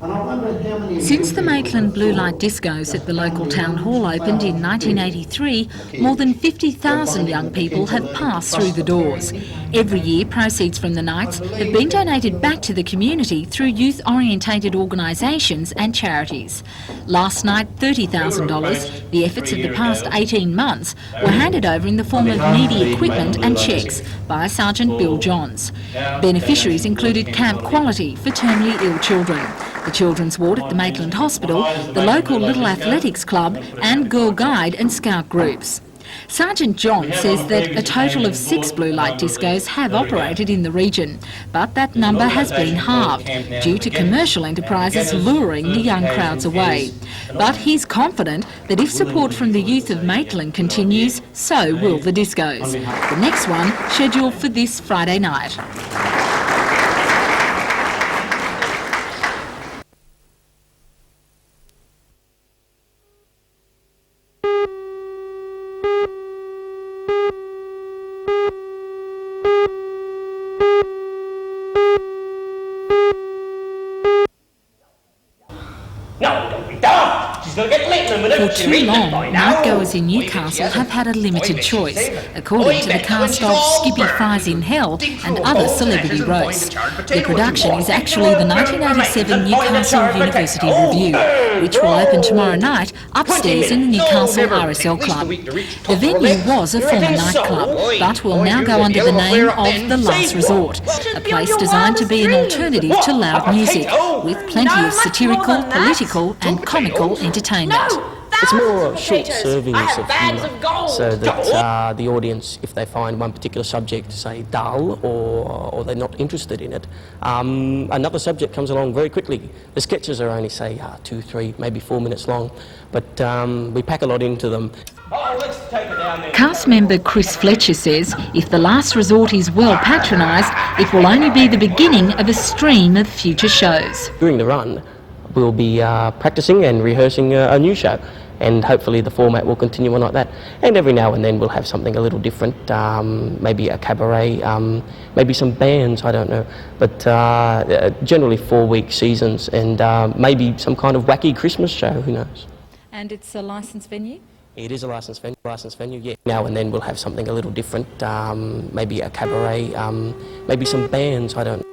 Since the Maitland Blue Light Discos at the local town hall opened in 1983, more than 50,000 young people have passed through the doors. Every year, proceeds from the nights have been donated back to the community through youth-orientated organisations and charities. Last night, $30,000, the efforts of the past 18 months, were handed over in the form of needy equipment and cheques by Sergeant Bill Johns. Beneficiaries included Camp Quality for terminally ill children, the Children's Ward at the Maitland Hospital, the local Little Athletics Club and Girl Guide and Scout groups. Sergeant John says that a total of 6 blue light discos have operated in the region, but that number has been halved due to commercial enterprises luring the young crowds away. But he's confident that if support from the youth of Maitland continues, so will the discos. The next one scheduled for this Friday night. For too long, nightgoers in Newcastle have had a limited choice, according to the cast of Skippy Fries in Hell and other celebrity roasts. The production is actually the 1987 Newcastle University Review, which will open tomorrow night upstairs in the Newcastle RSL Club. The venue was a former nightclub, but will now go under the name of The Last Resort, a place designed to be an alternative to loud music, with plenty of satirical, political and comical entertainment. It's more short servings of humour, so that the audience, if they find one particular subject, say, dull or they're not interested in it, another subject comes along very quickly. The sketches are only, say, 2, 3, maybe 4 minutes long, but we pack a lot into them. Cast member Chris Fletcher says if The Last Resort is well patronised, it will only be the beginning of a stream of future shows. During the run, we'll be practising and rehearsing a new show, and hopefully the format will continue on like that. And every now and then we'll have something a little different, maybe a cabaret, maybe some bands, I don't know. But generally 4-week seasons, and maybe some kind of wacky Christmas show, who knows. And it's a licensed venue? It is a licensed venue, yeah. Now and then we'll have something a little different, maybe a cabaret, maybe some bands, I don't know.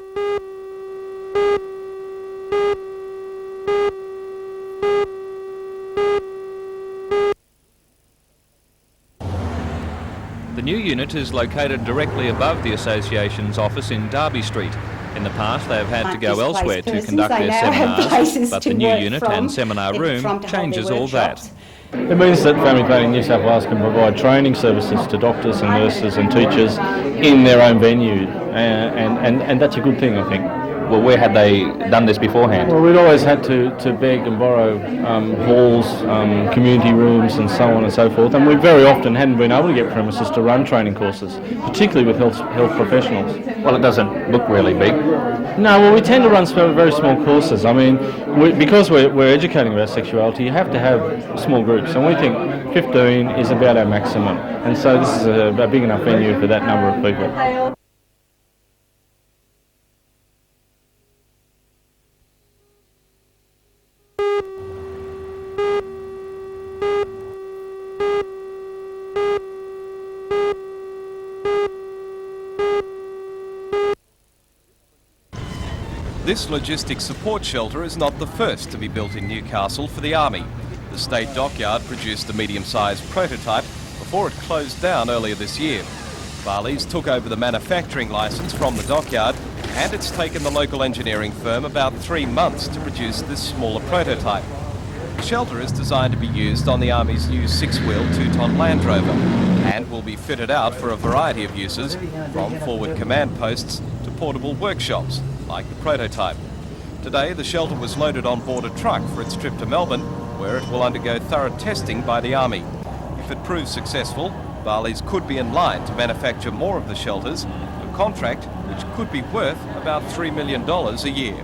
The new unit is located directly above the Association's office in Derby Street. In the past they have had to go elsewhere to conduct their seminars, but the new unit and seminar room changes all that. It means that Family Planning New South Wales can provide training services to doctors and nurses and teachers in their own venue, and that's a good thing, I think. Well, where had they done this beforehand? Well, we'd always had to beg and borrow halls, community rooms and so on and so forth, and we very often hadn't been able to get premises to run training courses, particularly with health professionals. Well, it doesn't look really big. No, well, we tend to run very small courses. I mean, because we're educating about sexuality, you have to have small groups, and we think 15 is about our maximum, and so this is a big enough venue for that number of people. This logistics support shelter is not the first to be built in Newcastle for the Army. The State Dockyard produced a medium-sized prototype before it closed down earlier this year. Barley's took over the manufacturing licence from the dockyard, and it's taken the local engineering firm about 3 months to produce this smaller prototype. The shelter is designed to be used on the Army's new 6-wheel 2-ton Land Rover and will be fitted out for a variety of uses, from forward command posts to portable workshops, like the prototype. Today, the shelter was loaded on board a truck for its trip to Melbourne, where it will undergo thorough testing by the Army. If it proves successful, Barley's could be in line to manufacture more of the shelters, a contract which could be worth about $3 million a year.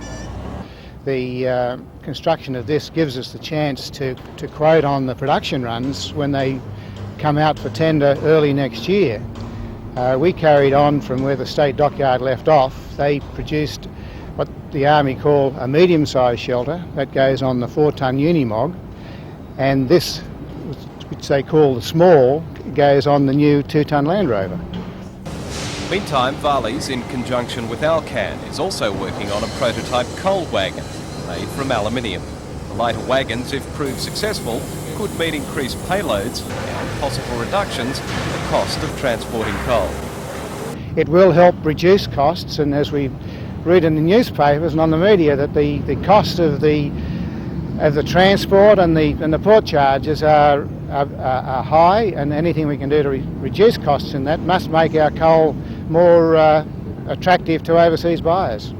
The construction of this gives us the chance to quote on the production runs when they come out for tender early next year. We carried on from where the State Dockyard left off. They produced what the Army call a medium-sized shelter that goes on the 4-tonne Unimog, and this, which they call the small, goes on the new 2-tonne Land Rover. Meantime, Varley's, in conjunction with Alcan, is also working on a prototype coal wagon made from aluminium. The lighter wagons, if proved successful, could meet increased payloads and possible reductions in the cost of transporting coal. It will help reduce costs, and as we read in the newspapers and on the media, that the cost of the transport and the port charges are high, and anything we can do to reduce costs in that must make our coal more attractive to overseas buyers.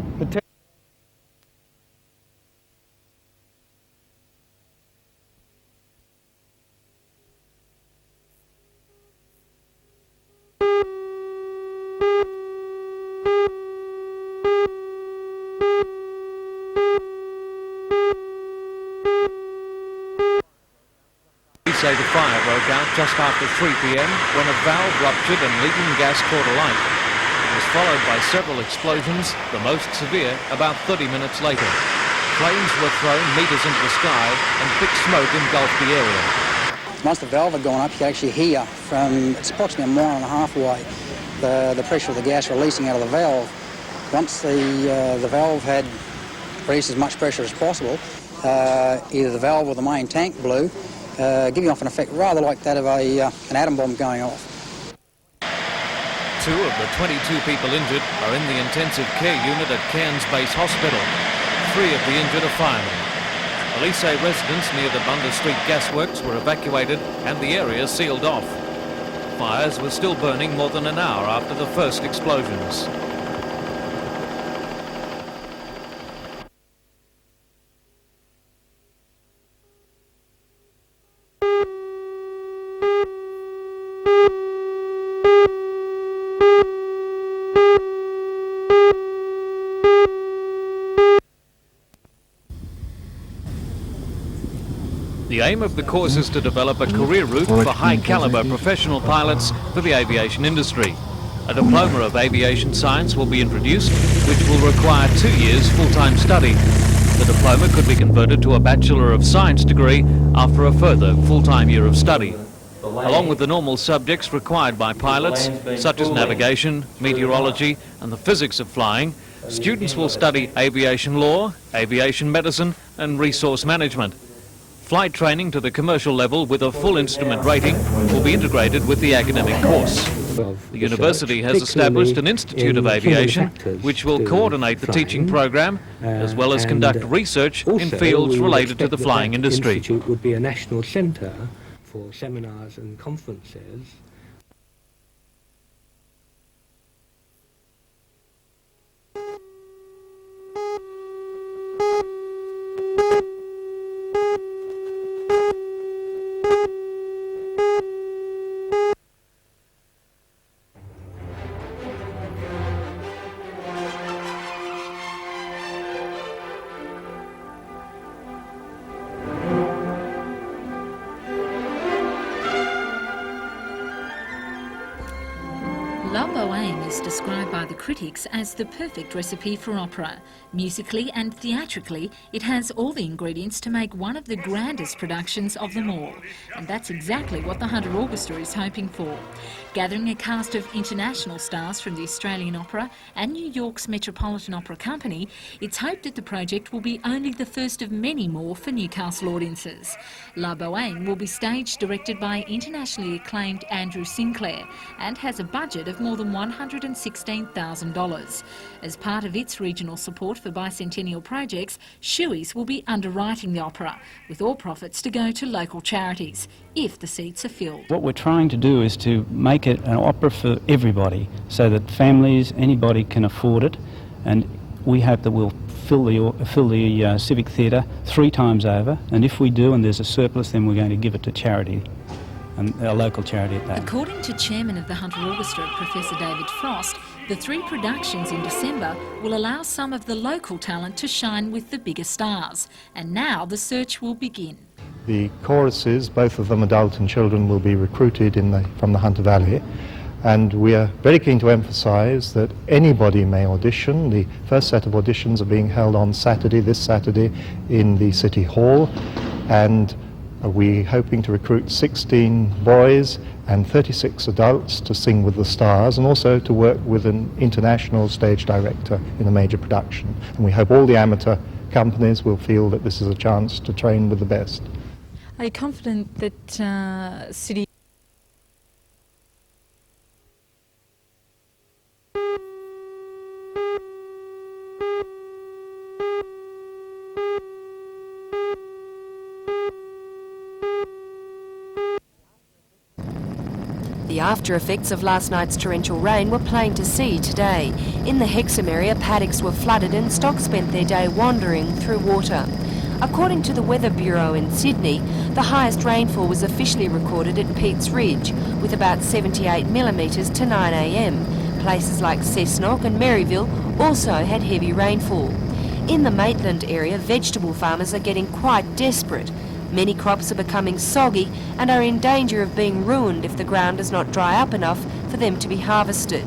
Say the fire broke out just after 3 p.m. when a valve ruptured and leaking gas caught alight. It was followed by several explosions, the most severe about 30 minutes later. Flames were thrown metres into the sky and thick smoke engulfed the area. Once the valve had gone up, you could actually hear from, it's approximately a mile and a half away, the pressure of the gas releasing out of the valve. Once the valve had released as much pressure as possible, either the valve or the main tank blew, giving off an effect rather like that of an atom bomb going off. 2 of the 22 people injured are in the intensive care unit at Cairns Base Hospital. 3 of the injured are firemen. Police say residents near the Bundas Street gasworks were evacuated and the area sealed off. Fires were still burning more than an hour after the first explosions. The aim of the course is to develop a career route for high-caliber professional pilots for the aviation industry. A diploma of aviation science will be introduced, which will require 2 years full-time study. The diploma could be converted to a Bachelor of Science degree after a further full-time year of study. Along with the normal subjects required by pilots, such as navigation, meteorology and the physics of flying, students will study aviation law, aviation medicine and resource management. Flight training to the commercial level with a full instrument rating will be integrated with the academic course. The university has established an Institute of Aviation which will coordinate the teaching program as well as conduct research in fields related to the flying industry. The Institute would be a national centre for seminars and conferences. Boheme is described by the critics as the perfect recipe for opera. Musically and theatrically, it has all the ingredients to make one of the grandest productions of them all. And that's exactly what the Hunter Orchestra is hoping for. Gathering a cast of international stars from the Australian Opera and New York's Metropolitan Opera Company, it's hoped that the project will be only the first of many more for Newcastle audiences. La Boheme will be stage directed by internationally acclaimed Andrew Sinclair and has a budget of more than $116,000. As part of its regional support for bicentennial projects, Shoeys will be underwriting the opera, with all profits to go to local charities, if the seats are filled. What we're trying to do is to make it an opera for everybody, so that families, anybody can afford it, and we hope that we'll fill the Civic Theatre 3 times over, and if we do and there's a surplus, then we're going to give it to charity, and a local charity at that. According to Chairman of the Hunter Orchestra, Professor David Frost, the 3 productions in December will allow some of the local talent to shine with the bigger stars, and now the search will begin. The choruses, both of them adult and children, will be recruited from the Hunter Valley, And we are very keen to emphasise that anybody may audition. The first set of auditions are being held on Saturday, this Saturday, in the City Hall, and we're hoping to recruit 16 boys and 36 adults to sing with the stars, and also to work with an international stage director in a major production. And we hope all the amateur companies will feel that this is a chance to train with the best. Are you confident that City The after effects of last night's torrential rain were plain to see today. In the Hexham area, paddocks were flooded and stock spent their day wandering through water. According to the Weather Bureau in Sydney, the highest rainfall was officially recorded at Peats Ridge, with about 78 millimetres to 9 a.m. Places like Cessnock and Maryville also had heavy rainfall. In the Maitland area, vegetable farmers are getting quite desperate. Many crops are becoming soggy and are in danger of being ruined if the ground does not dry up enough for them to be harvested.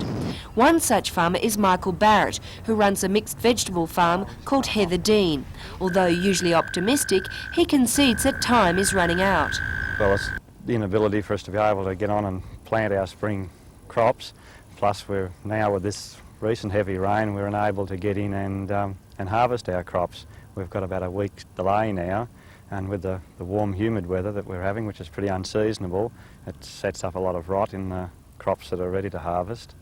One such farmer is Michael Barrett, who runs a mixed vegetable farm called Heather Dean. Although usually optimistic, he concedes that time is running out. Well, it's the inability for us to be able to get on and plant our spring crops. Plus, we're now with this recent heavy rain, we're unable to get in and harvest our crops. We've got about a week's delay now. And with the warm, humid weather that we're having, which is pretty unseasonable, it sets up a lot of rot in the crops that are ready to harvest.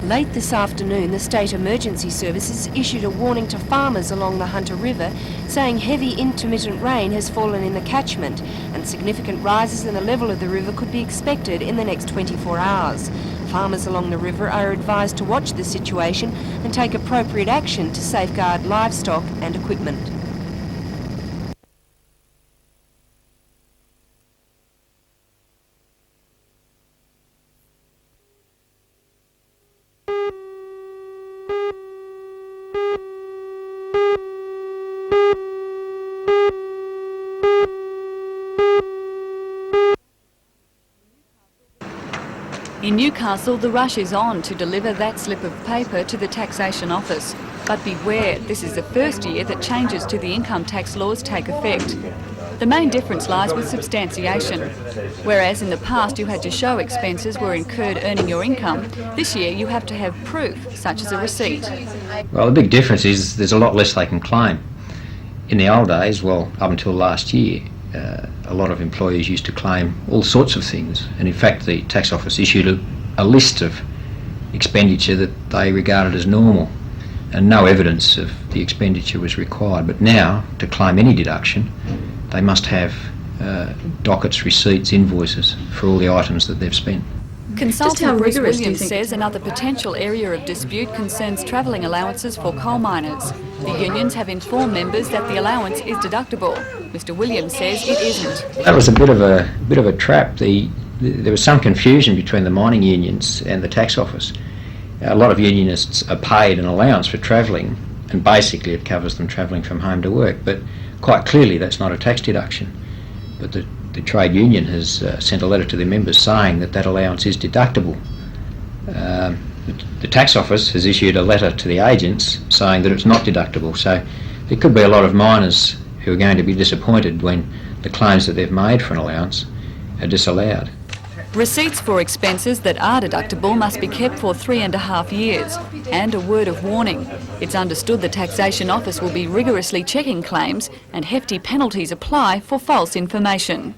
Late this afternoon, the State Emergency Services issued a warning to farmers along the Hunter River, saying heavy intermittent rain has fallen in the catchment and significant rises in the level of the river could be expected in the next 24 hours. Farmers along the river are advised to watch the situation and take appropriate action to safeguard livestock and equipment. In Newcastle, the rush is on to deliver that slip of paper to the taxation office. But beware, this is the first year that changes to the income tax laws take effect. The main difference lies with substantiation. Whereas in the past you had to show expenses were incurred earning your income, this year you have to have proof, such as a receipt. Well, the big difference is there's a lot less they can claim. In the old days, well, up until last year, a lot of employees used to claim all sorts of things, and in fact the tax office issued a list of expenditure that they regarded as normal, and no evidence of the expenditure was required. But now, to claim any deduction, they must have dockets, receipts, invoices for all the items that they've spent. Consultant Bruce Williams says another potential area of dispute concerns travelling allowances for coal miners. The unions have informed members that the allowance is deductible. Mr Williams says it isn't. That was a bit of a trap. There was some confusion between the mining unions and the tax office. A lot of unionists are paid an allowance for travelling, and basically it covers them travelling from home to work, but quite clearly that's not a tax deduction. But the trade union has sent a letter to their members saying that that allowance is deductible. The tax office has issued a letter to the agents saying that it's not deductible, so there could be a lot of miners who are going to be disappointed when the claims that they've made for an allowance are disallowed. Receipts for expenses that are deductible must be kept for 3.5 years. And a word of warning. It's understood the taxation office will be rigorously checking claims and hefty penalties apply for false information.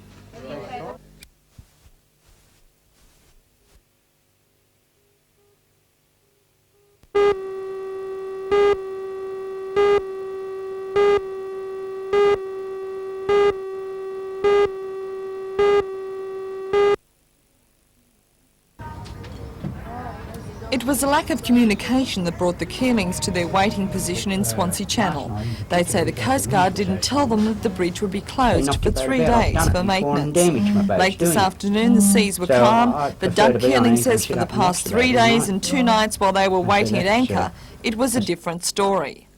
It was a lack of communication that brought the Keelings to their waiting position in Swansea Channel. They say the Coast Guard didn't tell them that the bridge would be closed for 3 days for maintenance. Late this afternoon the seas were calm, but Doug Keeling says for the past 3 days and 2 nights while they were waiting at anchor, it was a different story.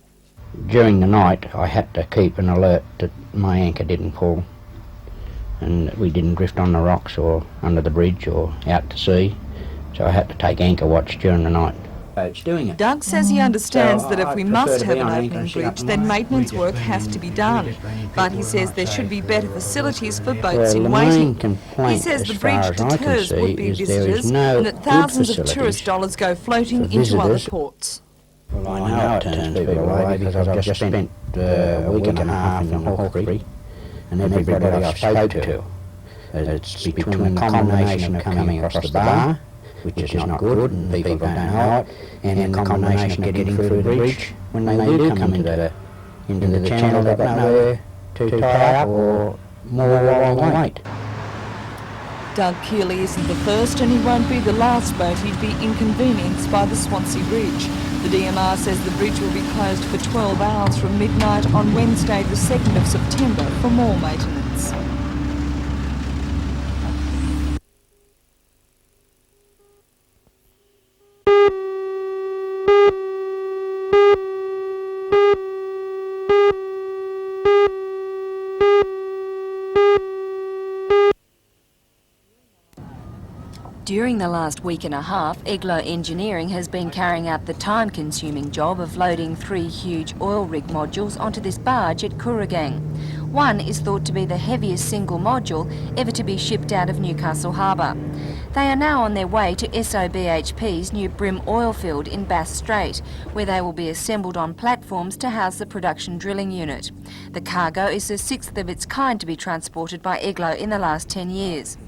During the night I had to keep an alert that my anchor didn't pull. and we didn't drift on the rocks or under the bridge or out to sea, so I had to take anchor watch during the night. It's doing it. Doug says he understands that if we must have an opening bridge, then maintenance work has to be done. But he says there should be better facilities for boats in waiting. He says the bridge deters would-be visitors and that thousands of tourist dollars go floating into other ports. Well, I know it turns people away because I've just spent a week and a half in Hawkesbury, and everybody I've spoke to, it's between the combination of coming across the bar, which is not good and people don't know it, and the combination of getting through the bridge. When they do come into the channel, they've got nowhere to tie up or more long wait. Doug Keeley isn't the first and he won't be the last boat he'd be inconvenienced by the Swansea Bridge. The DMR says the bridge will be closed for 12 hours from midnight on Wednesday the 2nd of September for more maintenance. During the last week and a half, Eglo Engineering has been carrying out the time-consuming job of loading 3 huge oil rig modules onto this barge at Kooragang. One is thought to be the heaviest single module ever to be shipped out of Newcastle Harbour. They are now on their way to SOBHP's new Brim oil field in Bass Strait, where they will be assembled on platforms to house the production drilling unit. The cargo is the 6th of its kind to be transported by Eglo in the last 10 years.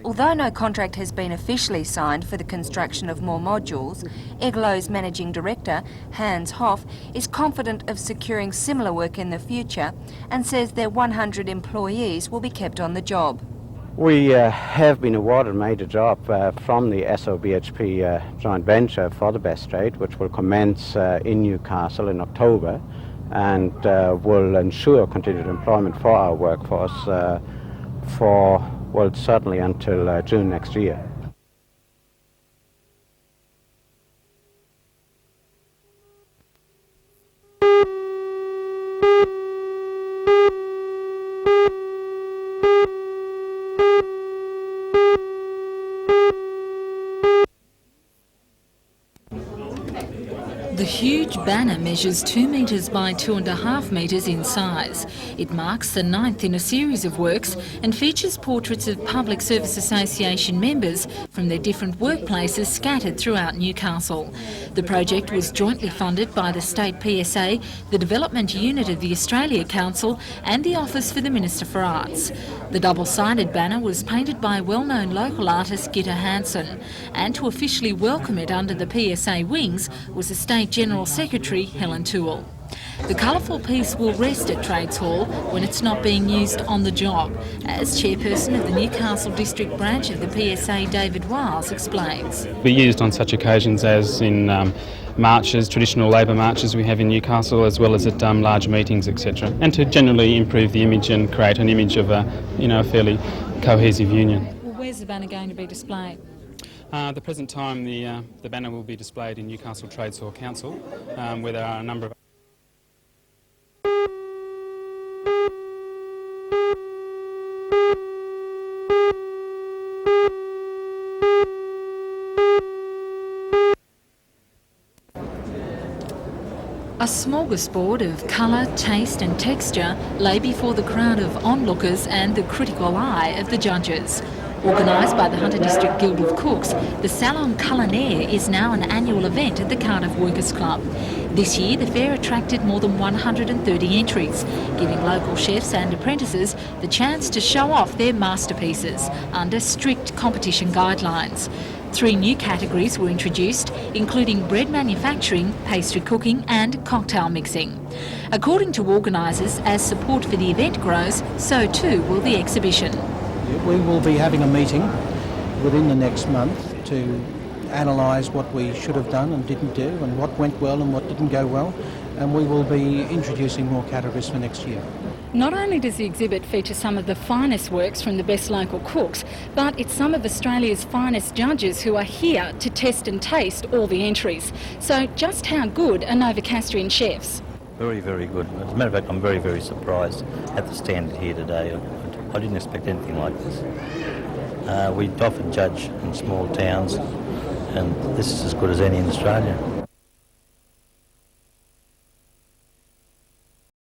Although no contract has been officially signed for the construction of more modules, Eglo's managing director, Hans Hoff, is confident of securing similar work in the future and says their 100 employees will be kept on the job. We have been awarded a major job from the SOBHP joint venture for the Bass Strait, which will commence in Newcastle in October and will ensure continued employment for our workforce well, certainly until June next year. The huge banner measures 2 metres by 2.5 metres in size. It marks the 9th in a series of works and features portraits of Public Service Association members from their different workplaces scattered throughout Newcastle. The project was jointly funded by the State PSA, the Development Unit of the Australia Council and the Office for the Minister for Arts. The double-sided banner was painted by well-known local artist Gitta Hansen, and to officially welcome it under the PSA wings was the State General Secretary Helen Toole. The colourful piece will rest at Trades Hall when it's not being used on the job, as chairperson of the Newcastle District branch of the PSA, David Wiles, explains. Be used on such occasions as in marches, traditional labour marches we have in Newcastle, as well as at large meetings, etc. And to generally improve the image and create an image of a fairly cohesive union. Well, where's the banner going to be displayed? At the present time, the banner will be displayed in Newcastle Trades Hall Council, where there are a number of... A smorgasbord of colour, taste and texture lay before the crowd of onlookers and the critical eye of the judges. Organised by the Hunter District Guild of Cooks, the Salonculinaire is now an annual event at the Cardiff Workers Club. This year, the fair attracted more than 130 entries, giving local chefs and apprentices the chance to show off their masterpieces under strict competition guidelines. 3 new categories were introduced, including bread manufacturing, pastry cooking and cocktail mixing. According to organisers, as support for the event grows, so too will the exhibition. We will be having a meeting within the next month to analyse what we should have done and didn't do and what went well and what didn't go well, and we will be introducing more categories for next year. Not only does the exhibit feature some of the finest works from the best local cooks, but it's some of Australia's finest judges who are here to test and taste all the entries. So just how good are Novocastrian chefs? Very, very good. As a matter of fact, I'm very, very surprised at the standard here today. I didn't expect anything like this. We often judge in small towns, and this is as good as any in Australia.